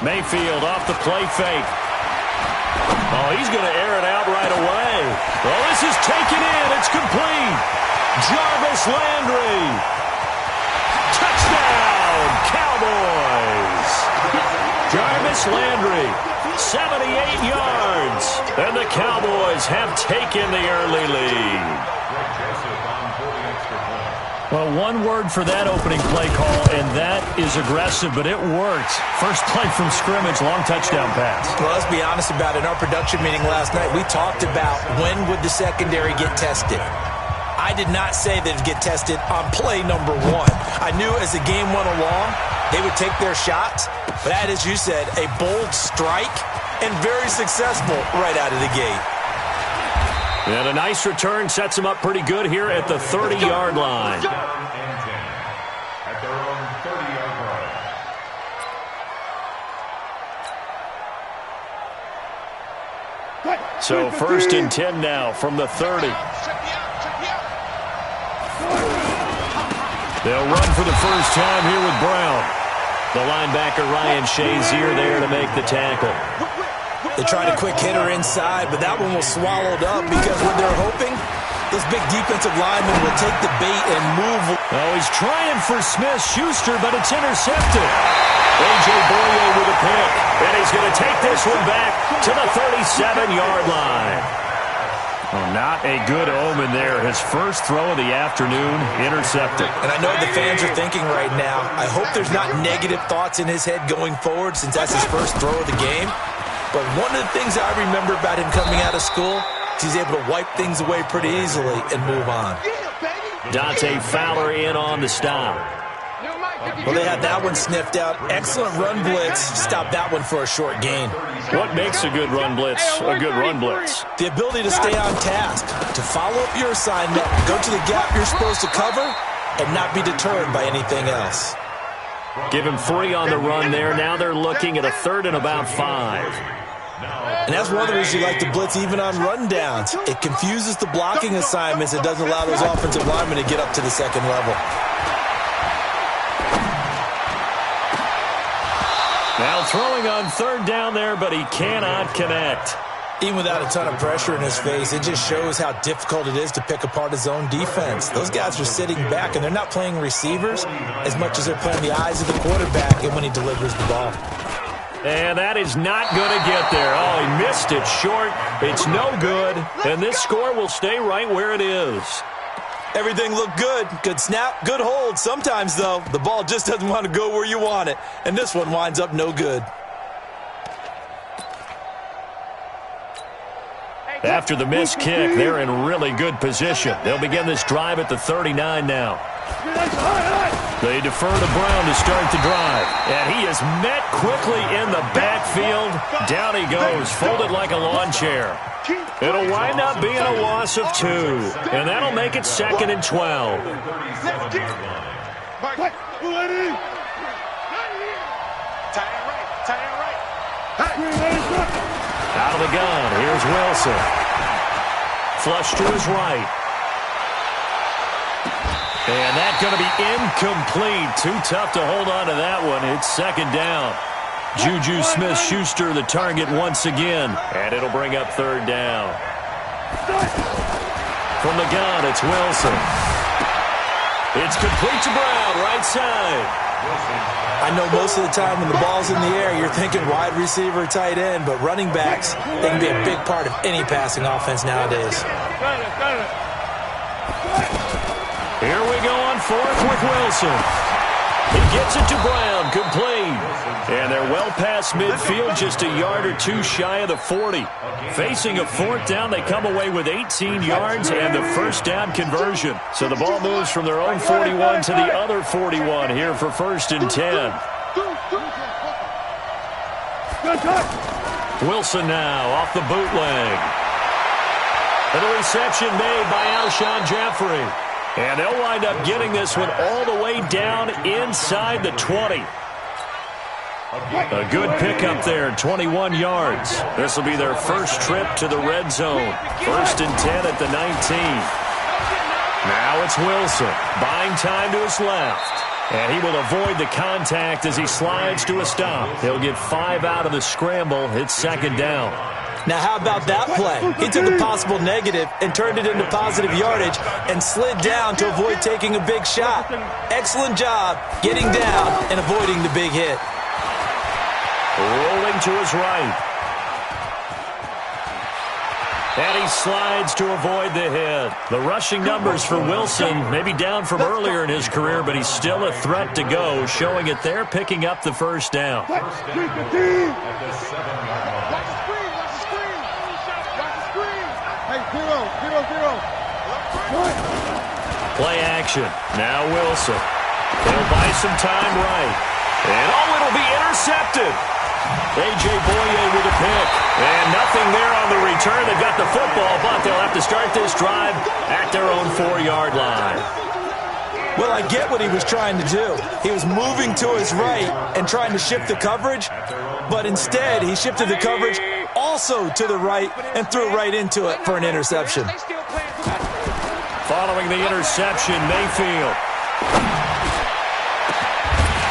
Mayfield off the play fake. Oh, he's going to air it out right away. Oh, this is taken in. It's complete. Jarvis Landry. Touchdown, Cowboys. Jarvis Landry, 78 yards. And the Cowboys have taken the early lead. Well, one word for that opening play call, and that is aggressive, but it worked. First play from scrimmage, long touchdown pass. Well, let's be honest about it. In our production meeting last night, we talked about when would the secondary get tested. I did not say that it would get tested on play number 1. I knew as the game went along, they would take their shots, but that, as you said, a bold strike and very successful right out of the gate. And a nice return sets him up pretty good here at the 30-yard line. At their own 30-yard line. So 1st and 10 now from the 30. They'll run for the first time here with Brown. The linebacker Ryan Shazier there to make the tackle. They tried a quick hitter inside, but that one was swallowed up because what they're hoping, this big defensive lineman will take the bait and move. Oh, he's trying for Smith-Schuster, but it's intercepted. A.J. Boye with a pick, and he's going to take this one back to the 37-yard line. Well, not a good omen there. His first throw of the afternoon intercepted. And I know what the fans are thinking right now. I hope there's not negative thoughts in his head going forward since that's his first throw of the game. But one of the things I remember about him coming out of school is he's able to wipe things away pretty easily and move on. Dante Fowler in on the stop. Well, they had that one sniffed out. Excellent run blitz. Stopped that one for a short gain. What makes a good run blitz a good run blitz? The ability to stay on task, to follow up your assignment, go to the gap you're supposed to cover, and not be deterred by anything else. Give him 3 on the run there. Now they're looking at a 3rd and about 5. And that's one of the reasons you like to blitz even on rundowns. It confuses the blocking assignments. It doesn't allow those offensive linemen to get up to the second level. Now throwing on 3rd down there, but he cannot connect. Even without a ton of pressure in his face, it just shows how difficult it is to pick apart his own defense. Those guys are sitting back, and they're not playing receivers as much as they're playing the eyes of the quarterback and when he delivers the ball. And that is not going to get there. Oh, he missed it short. It's no good, and this score will stay right where it is. Everything looked good. Good snap, good hold. Sometimes, though, the ball just doesn't want to go where you want it, and this one winds up no good. After the missed kick, they're in really good position. They'll begin this drive at the 39 now. They defer to Brown to start the drive. And he is met quickly in the backfield. Down he goes, folded like a lawn chair. It'll wind up being a loss of 2. And that'll make it 2nd and 12. Out of the gun, here's Wilson. Flush to his right. And that's going to be incomplete. Too tough to hold on to that one. It's 2nd down. Juju Smith-Schuster the target once again. And it'll bring up 3rd down. From the gun, it's Wilson. It's complete to Brown, right side. I know most of the time when the ball's in the air, you're thinking wide receiver, tight end, but running backs, they can be a big part of any passing offense nowadays. Here we go on 4th with Wilson. He gets it to Brown, complete. And they're well past midfield, just a yard or 2 shy of the 40. Facing a 4th down, they come away with 18 yards and the first down conversion. So the ball moves from their own 41 to the other 41 here for 1st and 10. Wilson now off the bootleg. And a reception made by Alshon Jeffrey. And they'll wind up getting this one all the way down inside the 20. A good pickup there, 21 yards. This will be their first trip to the red zone. 1st and 10 at the 19. Now it's Wilson, buying time to his left. And he will avoid the contact as he slides to a stop. He'll get 5 out of the scramble. It's second down. Now, how about that play? He took a possible negative and turned it into positive yardage and slid down to avoid taking a big shot. Excellent job getting down and avoiding the big hit. Rolling to his right. And he slides to avoid the hit. The rushing numbers for Wilson may be down from earlier in his career, but he's still a threat to go, showing it there, picking up the first down. Play action. Now Wilson. He'll buy some time right. And it'll be intercepted. A.J. Boye with a pick. And nothing there on the return. They've got the football, but they'll have to start this drive at their own 4-yard line. Well, I get what he was trying to do. He was moving to his right and trying to shift the coverage, but instead he shifted the coverage also to the right and threw right into it for an interception. Following the interception, Mayfield.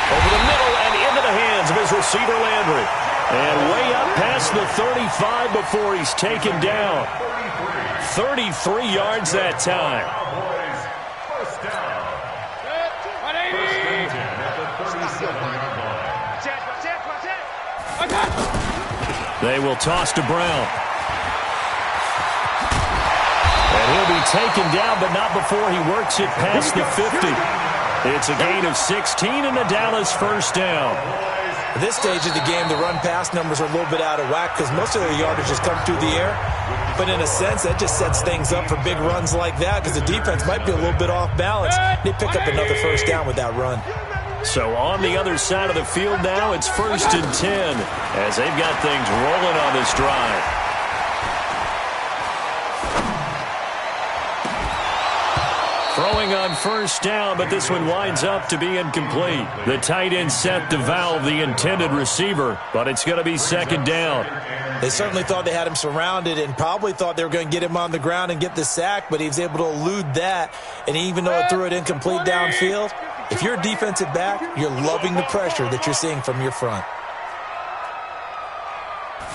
Over the middle and into the hands of his receiver, Landry. And way up past the 35 before he's taken down. 33 yards that time. They will toss to Brown. And he'll be taken down, but not before he works it past the 50. It's a gain of 16 and a Dallas first down. At this stage of the game, the run-pass numbers are a little bit out of whack because most of their yardage has come through the air. But in a sense, that just sets things up for big runs like that because the defense might be a little bit off balance. They pick up another first down with that run. So on the other side of the field now, it's 1st and 10 as they've got things rolling on this drive. Throwing on first down, but this one winds up to be incomplete. The tight end set to valve the intended receiver, but it's going to be second down. They certainly thought they had him surrounded and probably thought they were going to get him on the ground and get the sack, but he was able to elude that. And even though it threw it incomplete downfield, if you're a defensive back, you're loving the pressure that you're seeing from your front.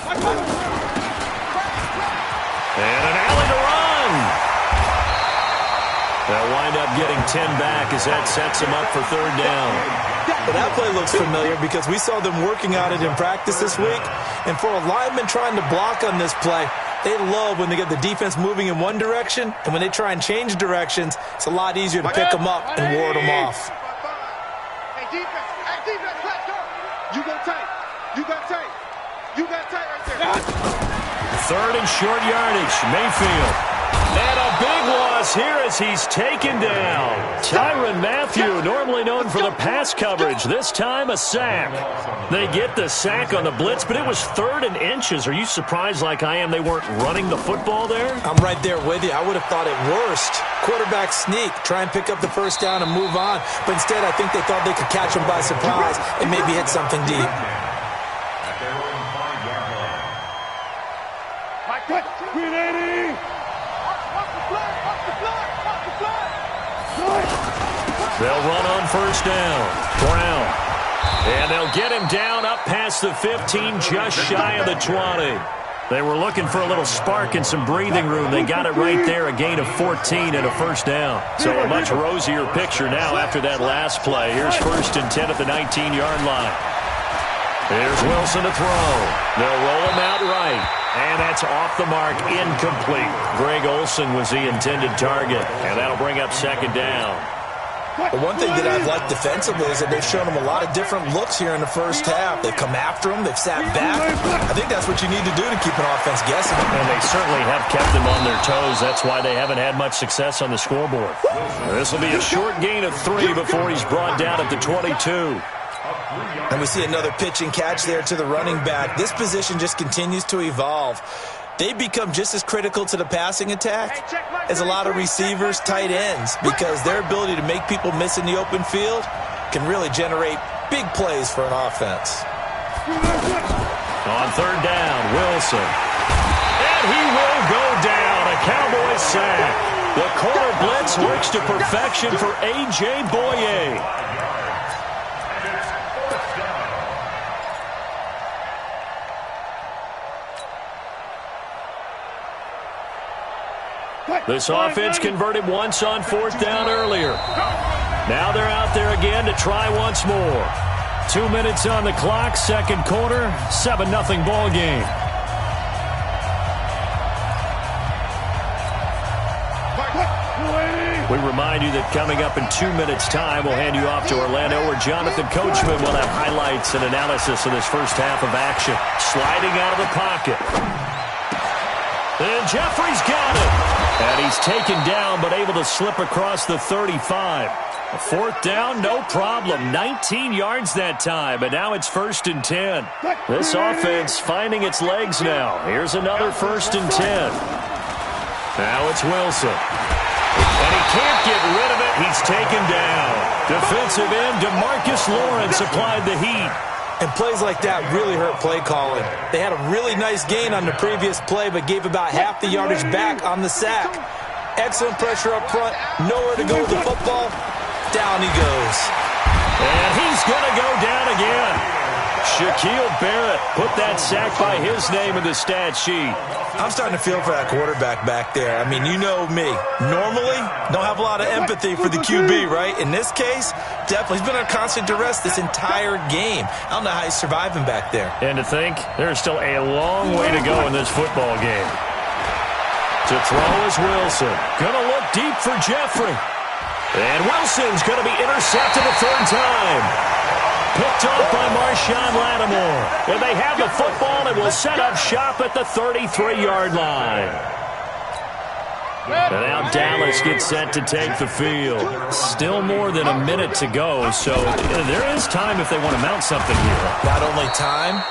And an alley to run. They'll wind up getting 10 back as that sets him up for third down. Well, that play looks familiar because we saw them working on it in practice this week. And for a lineman trying to block on this play, they love when they get the defense moving in one direction. And when they try and change directions, it's a lot easier to pick them up and ward them off. Hey, defense, let's go. You go tight. You got tight. You got tight right there. Third and short yardage, Mayfield. And a big loss here as he's taken down. Tyrann Mathieu, normally known for the pass coverage, this time a sack. They get the sack on the blitz, but it was 3rd and inches. Are you surprised like I am they weren't running the football there? I'm right there with you. I would have thought at worst, quarterback sneak, try and pick up the first down and move on. But instead, I think they thought they could catch him by surprise and maybe hit something deep. They'll run on first down. Brown. And they'll get him down up past the 15, just shy of the 20. They were looking for a little spark and some breathing room. They got it right there, a gain of 14 and a first down. So a much rosier picture now after that last play. Here's 1st and 10 at the 19-yard line. Here's Wilson to throw. They'll roll him out right. And that's off the mark, incomplete. Greg Olsen was the intended target, and that'll bring up second down. The one thing that I've liked defensively is that they've shown him a lot of different looks here in the first half. They've come after him. They've sat back. I think that's what you need to do to keep an offense guessing. And they certainly have kept them on their toes. That's why they haven't had much success on the scoreboard. This will be a short gain of 3 before he's brought down at the 22. And we see another pitch and catch there to the running back. This position just continues to evolve. They become just as critical to the passing attack as a lot of receivers, tight ends, because their ability to make people miss in the open field can really generate big plays for an offense. On third down, Wilson. And he will go down, a Cowboy sack. The corner blitz works to perfection for A.J. Boye. This offense converted once on 4th down earlier. Now they're out there again to try once more. 2 minutes on the clock, second quarter, 7-0 ball game. We remind you that coming up in 2 minutes' time, we'll hand you off to Orlando, where Jonathan Coachman will have highlights and analysis of this first half of action. Sliding out of the pocket. And Jeffrey's got it. And he's taken down, but able to slip across the 35. A 4th down, no problem. 19 yards that time, and now it's 1st and 10. This offense finding its legs now. Here's another 1st and 10. Now it's Wilson. And he can't get rid of it. He's taken down. Defensive end DeMarcus Lawrence applied the heat. And plays like that really hurt play calling. They had a really nice gain on the previous play, but gave about half the yardage back on the sack. Excellent pressure up front. Nowhere to go with the football. Down he goes. And he's going to go down again. Shaquille Barrett put that sack by his name in the stat sheet. I'm starting to feel for that quarterback back there. I mean, you know me. Normally, don't have a lot of empathy for the QB, right? In this case, definitely. He's been under constant duress this entire game. I don't know how he's surviving back there. And to think, there's still a long way to go in this football game. To throw is Wilson. Going to look deep for Jeffrey. And Wilson's going to be intercepted a 3rd time. Picked off by Marshawn Lattimore. And they have the football and will set up shop at the 33-yard line. And now Dallas gets set to take the field. Still more than a minute to go, so there is time if they want to mount something here. Not only time,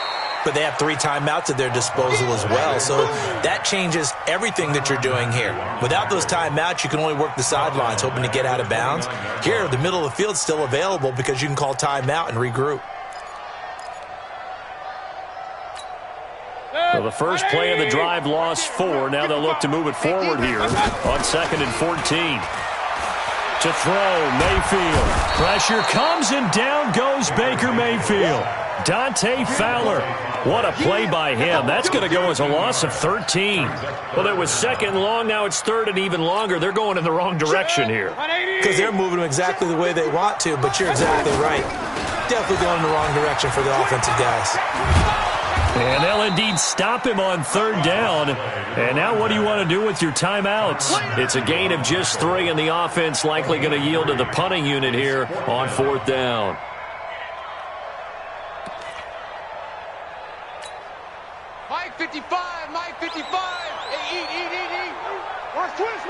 but they have 3 timeouts at their disposal as well. So that changes everything that you're doing here. Without those timeouts, you can only work the sidelines, hoping to get out of bounds. Here, the middle of the field is still available because you can call timeout and regroup. So the first play of the drive lost 4. Now they'll look to move it forward here on 2nd and 14. To throw, Mayfield. Pressure comes and down goes Baker Mayfield. Dante Fowler. What a play by him. That's going to go as a loss of 13. Well, it was 2nd and long. Now it's 3rd and even longer. They're going in the wrong direction here. Because they're moving them exactly the way they want to, but you're exactly right. Definitely going in the wrong direction for the offensive guys. And they'll indeed stop him on 3rd down. And now what do you want to do with your timeouts? It's a gain of just 3, and the offense likely going to yield to the punting unit here on 4th down. Mike 55, Mike 55. Hey, eat. Watch twist.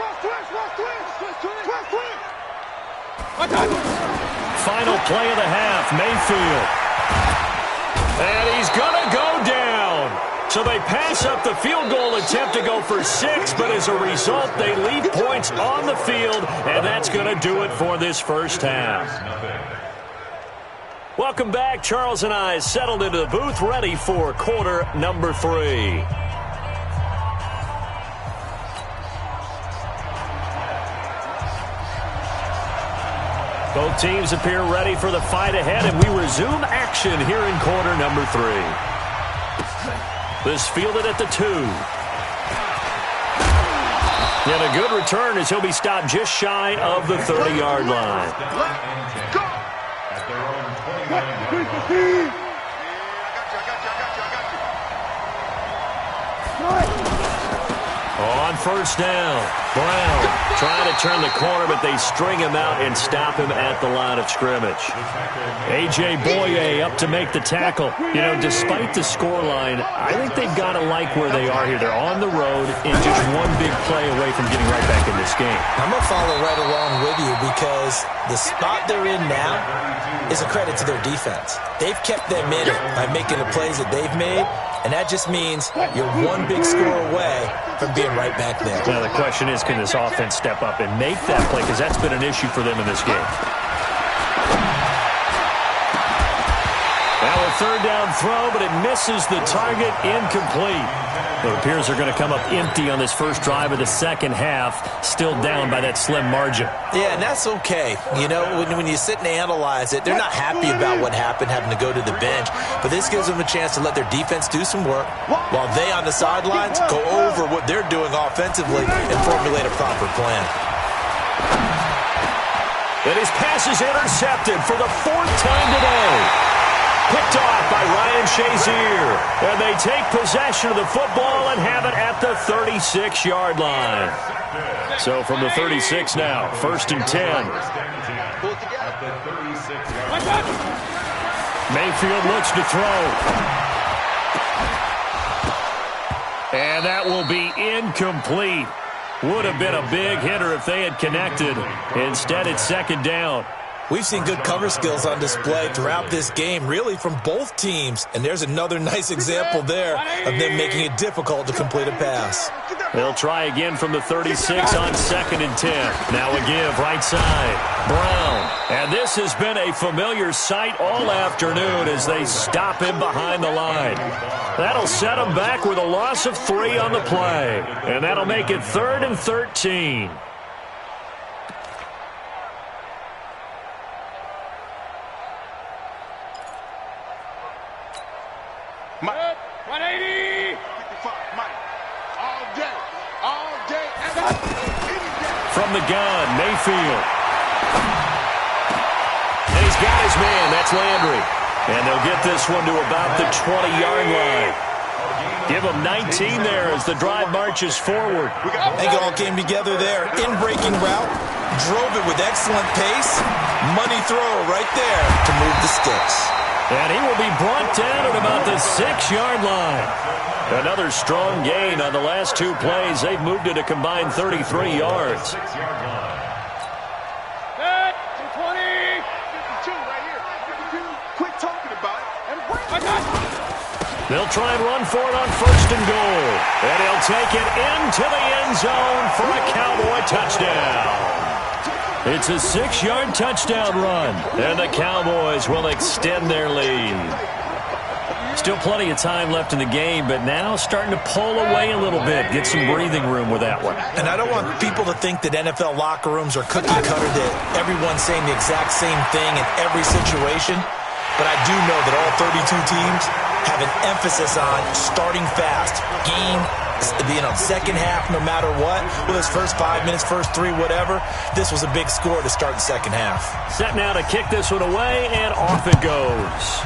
Final play of the half, Mayfield. And he's going to go down. So they pass up the field goal attempt to go for 6, but as a result, they leave points on the field, and that's going to do it for this first half. Welcome back. Charles and I settled into the booth, ready for quarter number 3. Both teams appear ready for the fight ahead, and we resume action here in quarter number 3. This fielded at the 2. And a good return as he'll be stopped just shy of the 30-yard line. On 1st down, Brown trying to turn the corner, but they string him out and stop him at the line of scrimmage. A.J. Boye up to make the tackle. You know, despite the scoreline, I think they've got to like where they are here. They're on the road and just one big play away from getting right back in this game. I'm going to follow right along with you because the spot they're in now is a credit to their defense. They've kept them in it by making the plays that they've made, and that just means you're one big score away from being right back there. Now the question is, can this offense step up and make that play? Because that's been an issue for them in this game. Now a third down throw, but it misses the target, incomplete. It appears they're going to come up empty on this first drive of the second half, still down by that slim margin. Yeah, and that's okay. You know, when you sit and analyze it, they're not happy about what happened, having to go to the bench, but this gives them a chance to let their defense do some work while they on the sidelines go over what they're doing offensively and formulate a proper plan. And his pass is intercepted for the fourth time today. Picked off by Ryan Shazier. And they take possession of the football and have it at the 36-yard line. So from the 36 now, 1st and 10. Mayfield looks to throw. And that will be incomplete. Would have been a big hitter if they had connected. Instead, it's second down. We've seen good cover skills on display throughout this game, really from both teams. And there's another nice example there of them making it difficult to complete a pass. They'll try again from the 36 on 2nd and 10. Now a give right side. Brown. And this has been a familiar sight all afternoon as they stop him behind the line. That'll set him back with a loss of 3 on the play. And that'll make it 3rd and 13. Mike. 180. 55, Mike. All day. All day. From the gun, Mayfield. And he's got his man. That's Landry. And they'll get this one to about the 20-yard line. Give them 19 there as the drive marches forward. They all came together there. In-breaking route. Drove it with excellent pace. Money throw right there to move the sticks. And he will be brought down at about the 6-yard line. Another strong gain on the last 2 plays. They've moved it a combined 33 yards. 20. 52 right here. 52. Quit talking about it. They'll try and run for it on 1st and goal. And he'll take it into the end zone for a Cowboy touchdown. It's a 6-yard touchdown run, and the Cowboys will extend their lead. Still plenty of time left in the game, but now starting to pull away a little bit, get some breathing room with that one. And I don't want people to think that NFL locker rooms are cookie cutter, that everyone's saying the exact same thing in every situation. But I do know that all 32 teams have an emphasis on starting fast. Game, second half, no matter what. Whether it's first 5 minutes, first 3, whatever. This was a big score to start the second half. Set now to kick this one away, and off it goes.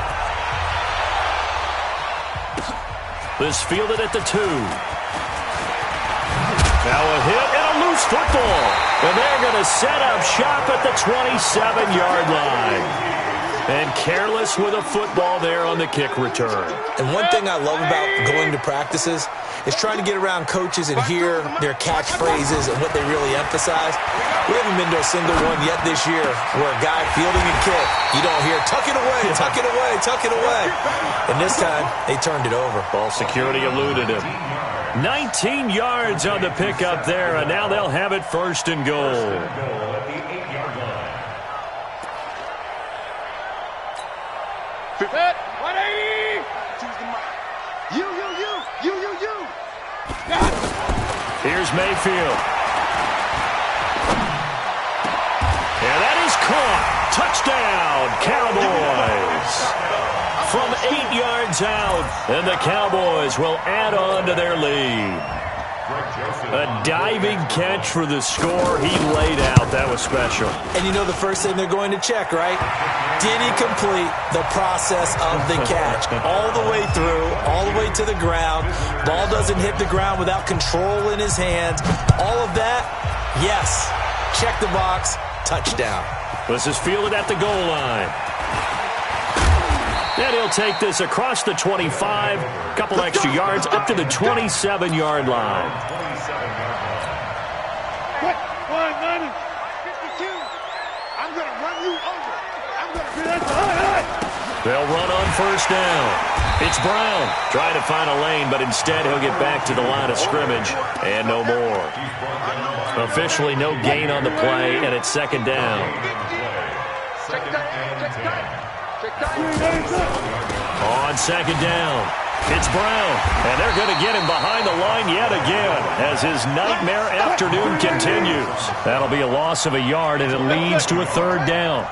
This fielded at the 2. Now a hit and a loose football. And they're going to set up shop at the 27-yard line. And careless with a football there on the kick return. And one thing I love about going to practices is trying to get around coaches and hear their catchphrases and what they really emphasize. We haven't been to a single one yet this year where a guy fielding a kick, you don't hear, tuck it away, tuck it away, tuck it away. And this time, they turned it over. Ball security eluded him. 19 yards on the pickup there, and now they'll have it 1st and goal. Fit. 180. Choose the mic. You. Here's Mayfield. And that is caught. Touchdown, Cowboys. From 8 yards out, and the Cowboys will add on to their lead. A diving catch for the score. He laid out. That was special. And you know the first thing they're going to check, right? Did he complete the process of the catch? All the way through, all the way to the ground. Ball doesn't hit the ground without control in his hands. All of that, yes. Check the box. Touchdown. This is fielded at the goal line. And he'll take this across the 25, a couple extra yards up to the 27-yard line. 52. I'm going to run you over. I'm going to do that. They'll run on 1st down. It's Brown trying to find a lane, but instead he'll get back to the line of scrimmage and no more. Officially no gain on the play, and it's 2nd down. On second down, it's Brown, and they're going to get him behind the line yet again as his nightmare afternoon continues. That'll be a loss of a yard, and it leads to a third down.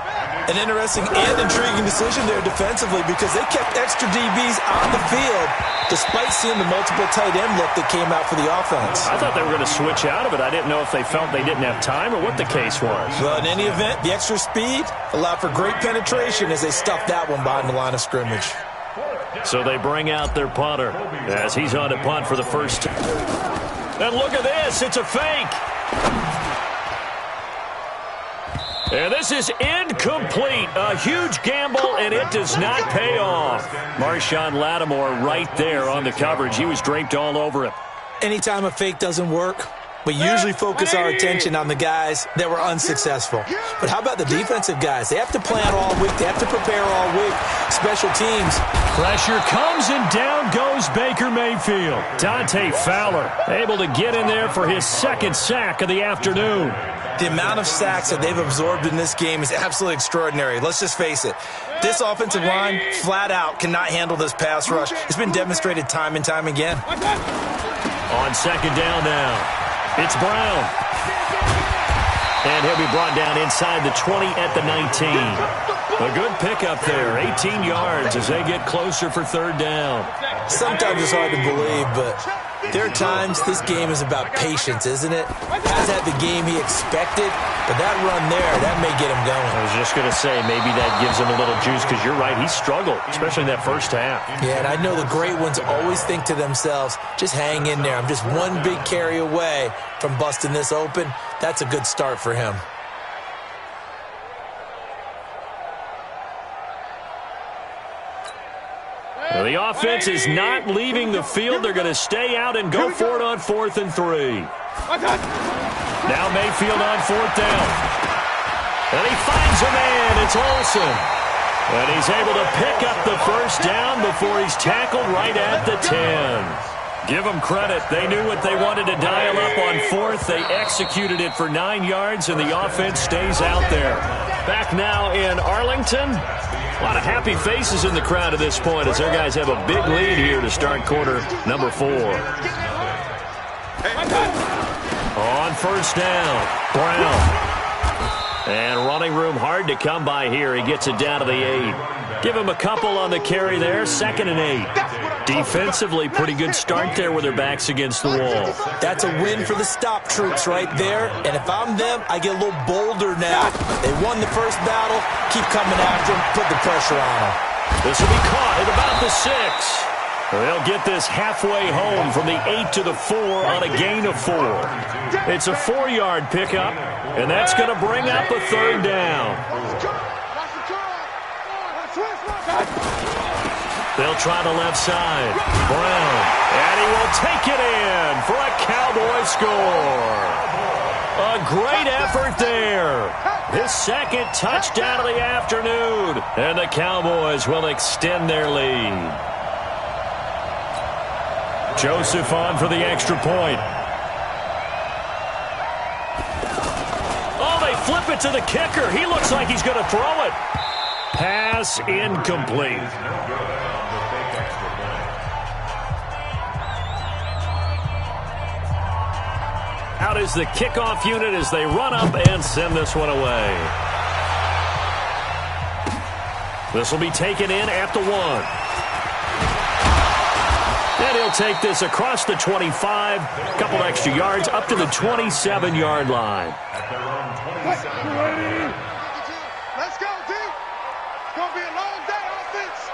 An interesting and intriguing decision there defensively because they kept extra DBs on the field despite seeing the multiple tight end look that came out for the offense. I thought they were going to switch out of it. I didn't know if they felt they didn't have time or what the case was. Well, in any event, the extra speed allowed for great penetration as they stuffed that one behind the line of scrimmage. So they bring out their punter as he's on to punt for the first time. And look at this. It's a fake. And this is incomplete. A huge gamble, and it does not pay off. Marshawn Lattimore right there on the coverage. He was draped all over it. Anytime a fake doesn't work, we usually focus our attention on the guys that were unsuccessful. But how about the defensive guys? They have to plan all week. They have to prepare all week. Special teams. Pressure comes, and down goes Baker Mayfield. Dante Fowler able to get in there for his second sack of the afternoon. The amount of sacks that they've absorbed in this game is absolutely extraordinary. Let's just face it. This offensive line, flat out, cannot handle this pass rush. It's been demonstrated time and time again. On second down now, it's Brown. And he'll be brought down inside the 20 at the 19. A good pickup there, 18 yards as they get closer for third down. Sometimes it's hard to believe, but there are times this game is about patience, isn't it? Has had the game he expected, but that run there, that may get him going. I was just going to say, maybe that gives him a little juice because you're right, he struggled, especially in that first half. Yeah, and I know the great ones always think to themselves, just hang in there. I'm just one big carry away from busting this open. That's a good start for him. Well, the offense is not leaving the field. They're going to stay out and go for it on 4th and 3. Now Mayfield on 4th down. And he finds a man. It's Olsen. And he's able to pick up the first down before he's tackled right at the 10. Give them credit. They knew what they wanted to dial up on 4th. They executed it for 9 yards, and the offense stays out there. Back now in Arlington. A lot of happy faces in the crowd at this point as their guys have a big lead here to start quarter number 4. On first down, Brown. And running room hard to come by here. He gets it down to the 8. Give him a couple on the carry there, 2nd and 8. Defensively, pretty good start there with their backs against the wall. That's a win for the stop troops right there. And if I'm them, I get a little bolder now. They won the first battle. Keep coming after them. Put the pressure on them. This will be caught at about the 6. They'll get this halfway home from the 8 to the 4 on a gain of 4. It's a 4-yard pickup, and that's going to bring up a third down. They'll try the left side. Brown, and he will take it in for a Cowboy score. A great effort there. His second touchdown of the afternoon, and the Cowboys will extend their lead. Joseph on for the extra point. Oh, they flip it to the kicker. He looks like he's going to throw it. Pass incomplete. Out is the kickoff unit as they run up and send this one away. This will be taken in at the 1. And he'll take this across the 25, a couple extra yards, up to the 27-yard line. Let's go, D. It's going to be a long day, offense.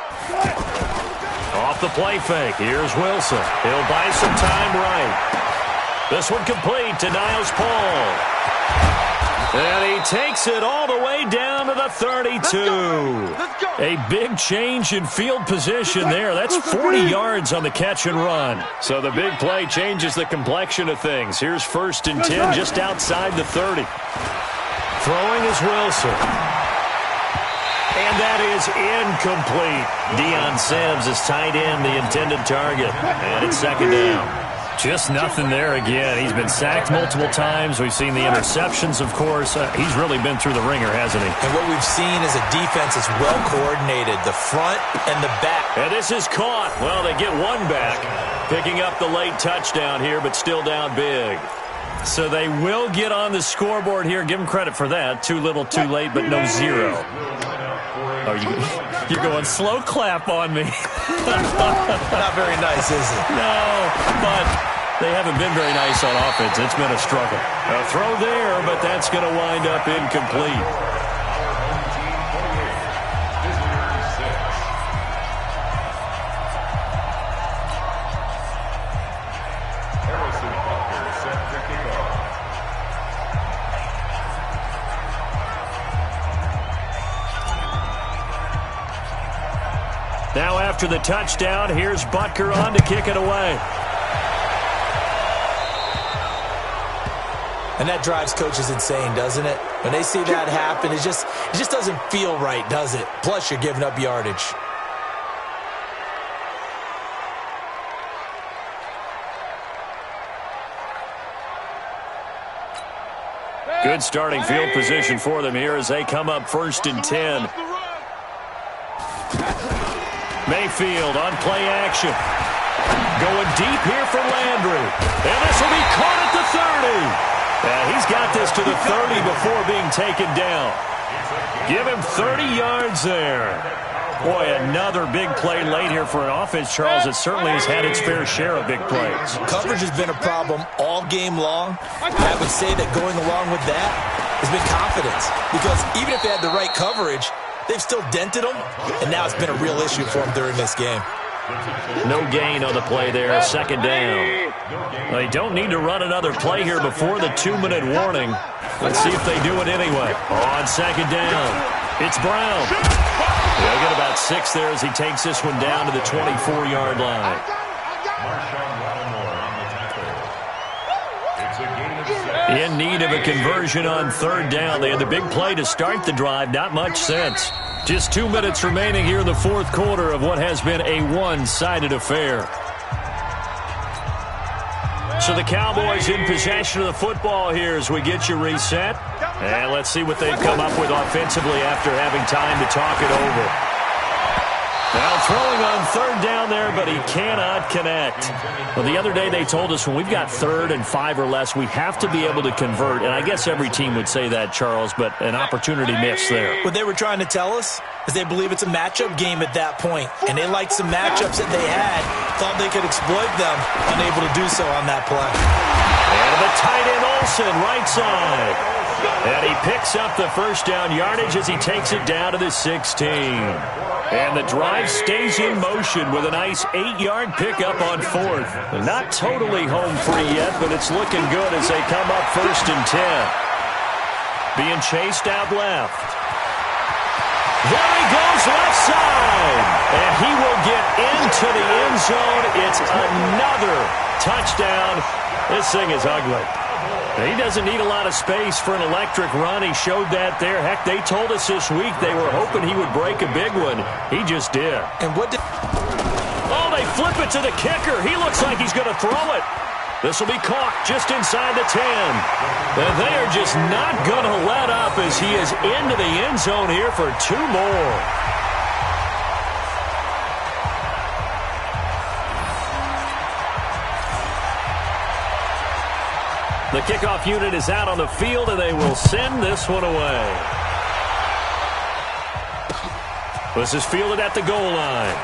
Off the play fake, here's Wilson. He'll buy some time right. This one complete to Niles Paul. And he takes it all the way down to the 32. Let's go. A big change in field position there. That's 40 yards on the catch and run. So the big play changes the complexion of things. Here's 1st and 10 just outside the 30. Throwing is Wilson. And that is incomplete. Deion Sims is tight end, the intended target. And it's 2nd down. Just nothing there again. He's been sacked multiple times. We've seen the interceptions, of course. He's really been through the ringer, hasn't he? And what we've seen is a defense that's well coordinated, the front and the back. And this is caught. Well, they get one back, picking up the late touchdown here, but still down big. So they will get on the scoreboard here. Give them credit for that. Too little, too late, but no zero. Oh, you're going slow clap on me. Not very nice, is it? No, but they haven't been very nice on offense. It's been a struggle. A throw there, but that's going to wind up incomplete. Now after the touchdown, here's Butker on to kick it away. And that drives coaches insane, doesn't it? When they see that happen, it just doesn't feel right, does it? Plus, you're giving up yardage. Good starting field position for them here as they come up 1st and 10. Mayfield on play action. Going deep here for Landry. And this will be caught at the 30. He's got this to the 30 before being taken down. Give him 30 yards there. Boy, another big play late here for an offense, Charles, that certainly has had its fair share of big plays. Coverage has been a problem all game long. I would say that going along with that has been confidence. Because even if they had the right coverage, they've still dented them, and now it's been a real issue for them during this game. No gain on the play there, 2nd down. They don't need to run another play here before the 2-minute warning. Let's see if they do it anyway. On 2nd down, it's Brown. They'll get about 6 there as he takes this one down to the 24-yard line. In need of a conversion on 3rd down. They had the big play to start the drive. Not much sense. Just 2 minutes remaining here in the 4th quarter of what has been a one-sided affair. So the Cowboys in possession of the football here as we get you reset. And let's see what they've come up with offensively after having time to talk it over. Now throwing on 3rd down there, but he cannot connect. Well, the other day they told us when we've got 3rd and 5 or less, we have to be able to convert. And I guess every team would say that, Charles, but an opportunity missed there. What they were trying to tell us is they believe it's a matchup game at that point. And they liked some matchups that they had, thought they could exploit them, unable to do so on that play. And the tight end Olsen, right side. And he picks up the 1st down yardage as he takes it down to the 16. And the drive stays in motion with a nice 8-yard pickup on 4th. Not totally home free yet, but it's looking good as they come up 1st and 10. Being chased out left. There he goes left side. And he will get into the end zone. It's another touchdown. This thing is ugly. He doesn't need a lot of space for an electric run. He showed that there. Heck, they told us this week they were hoping he would break a big one. He just did. And what did... Oh, they flip it to the kicker. He looks like he's going to throw it. This will be caught just inside the 10. And they are just not going to let up as he is into the end zone here for 2 more. The kickoff unit is out on the field, and they will send this one away. This is fielded at the goal line.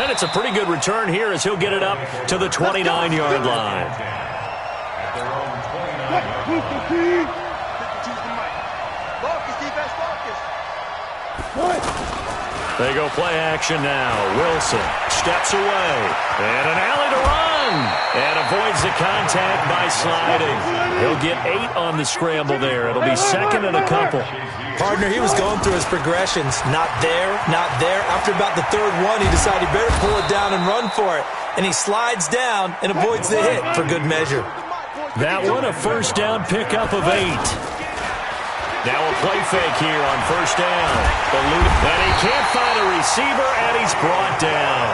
And it's a pretty good return here as he'll get it up to the 29-yard line. They go play action now. Wilson steps away. And an alley to run. And avoids the contact by sliding. He'll get 8 on the scramble there. It'll be 2nd and a couple. Partner, he was going through his progressions. Not there, not there. After about the 3rd one, he decided he better pull it down and run for it. And he slides down and avoids the hit for good measure. That one, a 1st down pickup of 8. Now a play fake here on 1st down. And he can't find a receiver, and he's brought down.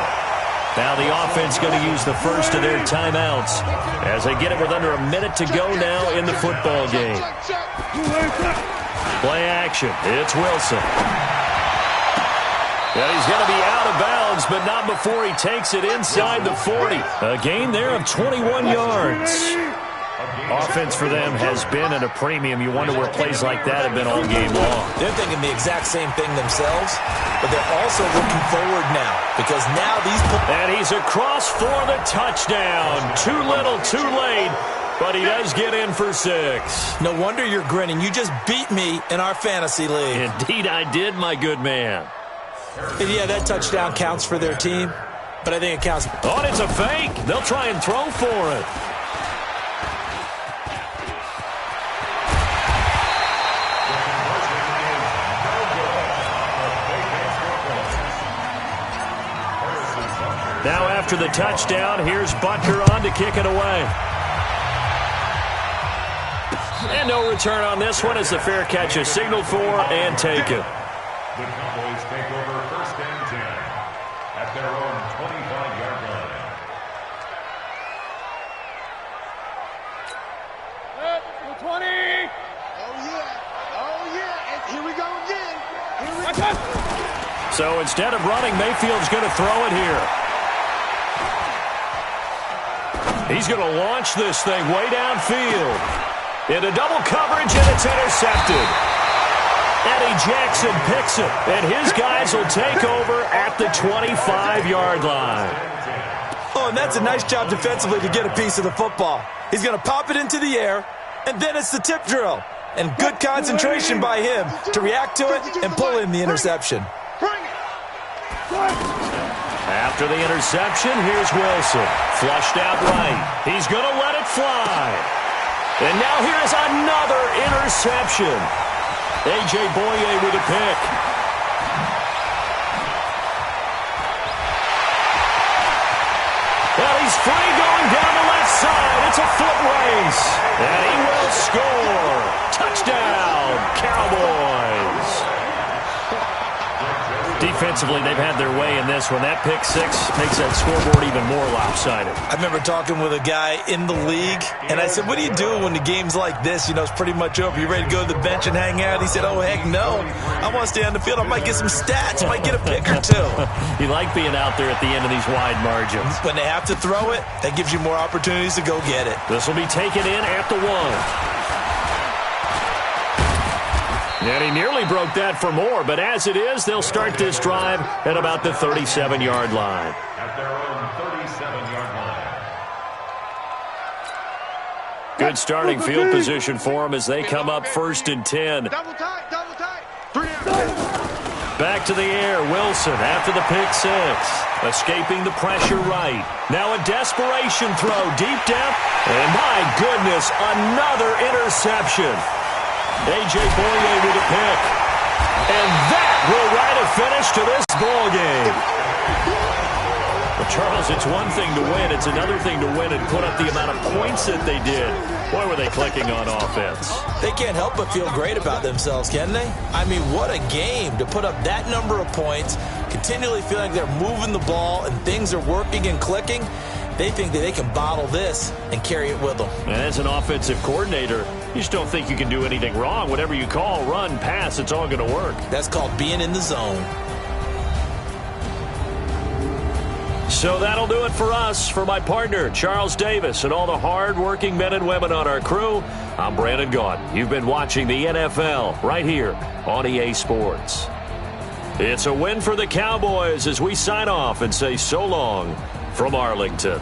Now the offense going to use the first of their timeouts as they get it with under a minute to go now in the football game. Play action. It's Wilson. And he's going to be out of bounds, but not before he takes it inside the 40. A gain there of 21 yards. Offense for them has been at a premium. You wonder where plays like that have been all game long. They're thinking the exact same thing themselves, but they're also looking forward now because now these... And he's across for the touchdown. Too little, too late, but he does get in for 6. No wonder you're grinning. You just beat me in our fantasy league. Indeed I did, my good man. And yeah, that touchdown counts for their team, but I think it counts... Oh, and it's a fake. They'll try and throw for it. Now after the touchdown, here's Butker on to kick it away. And no return on this one as the fair catch is signaled for and taken. The Cowboys take over 1st and 10 at their own 25-yard line. At 20. Oh, yeah. Oh, yeah. And here we go again. Here we go. So instead of running, Mayfield's going to throw it here. He's going to launch this thing way downfield. Into double coverage, and it's intercepted. Eddie Jackson picks it, and his guys will take over at the 25-yard line. Oh, and that's a nice job defensively to get a piece of the football. He's going to pop it into the air, and then it's the tip drill. And good concentration by him to react to it and pull in the interception. After the interception, here's Wilson. Flushed out right. He's going to let it fly. And now here's another interception. A.J. Boye with a pick. Well, he's free going down the left side. It's a foot race. And he will score. Touchdown, Cowboys. Defensively, they've had their way in this one. That pick 6 makes that scoreboard even more lopsided. I remember talking with a guy in the league, and I said, what do you do when the game's like this? You know, it's pretty much over. You ready to go to the bench and hang out? He said, oh, heck no. I want to stay on the field. I might get some stats. I might get a pick or two. You like being out there at the end of these wide margins. When they have to throw it, that gives you more opportunities to go get it. This will be taken in at the 1. And he nearly broke that for more, but as it is, they'll start this drive at about the 37-yard line. At their own 37-yard line. Good starting field position for them as they come up 1st and 10. Double tight, double tight. 3 down. Back to the air, Wilson after the pick 6. Escaping the pressure right. Now a desperation throw deep down. And my goodness, another interception. A.J. Boye with a pick. And that will write a finish to this ball game. Well, Charles, it's one thing to win. It's another thing to win and put up the amount of points that they did. Boy, were they clicking on offense. They can't help but feel great about themselves, can they? I mean, what a game to put up that number of points, continually feeling like they're moving the ball and things are working and clicking. They think that they can bottle this and carry it with them. And as an offensive coordinator, you just don't think you can do anything wrong. Whatever you call, run, pass, it's all going to work. That's called being in the zone. So that'll do it for us. For my partner, Charles Davis, and all the hard-working men and women on our crew, I'm Brandon Gaudin. You've been watching the NFL right here on EA Sports. It's a win for the Cowboys as we sign off and say so long from Arlington.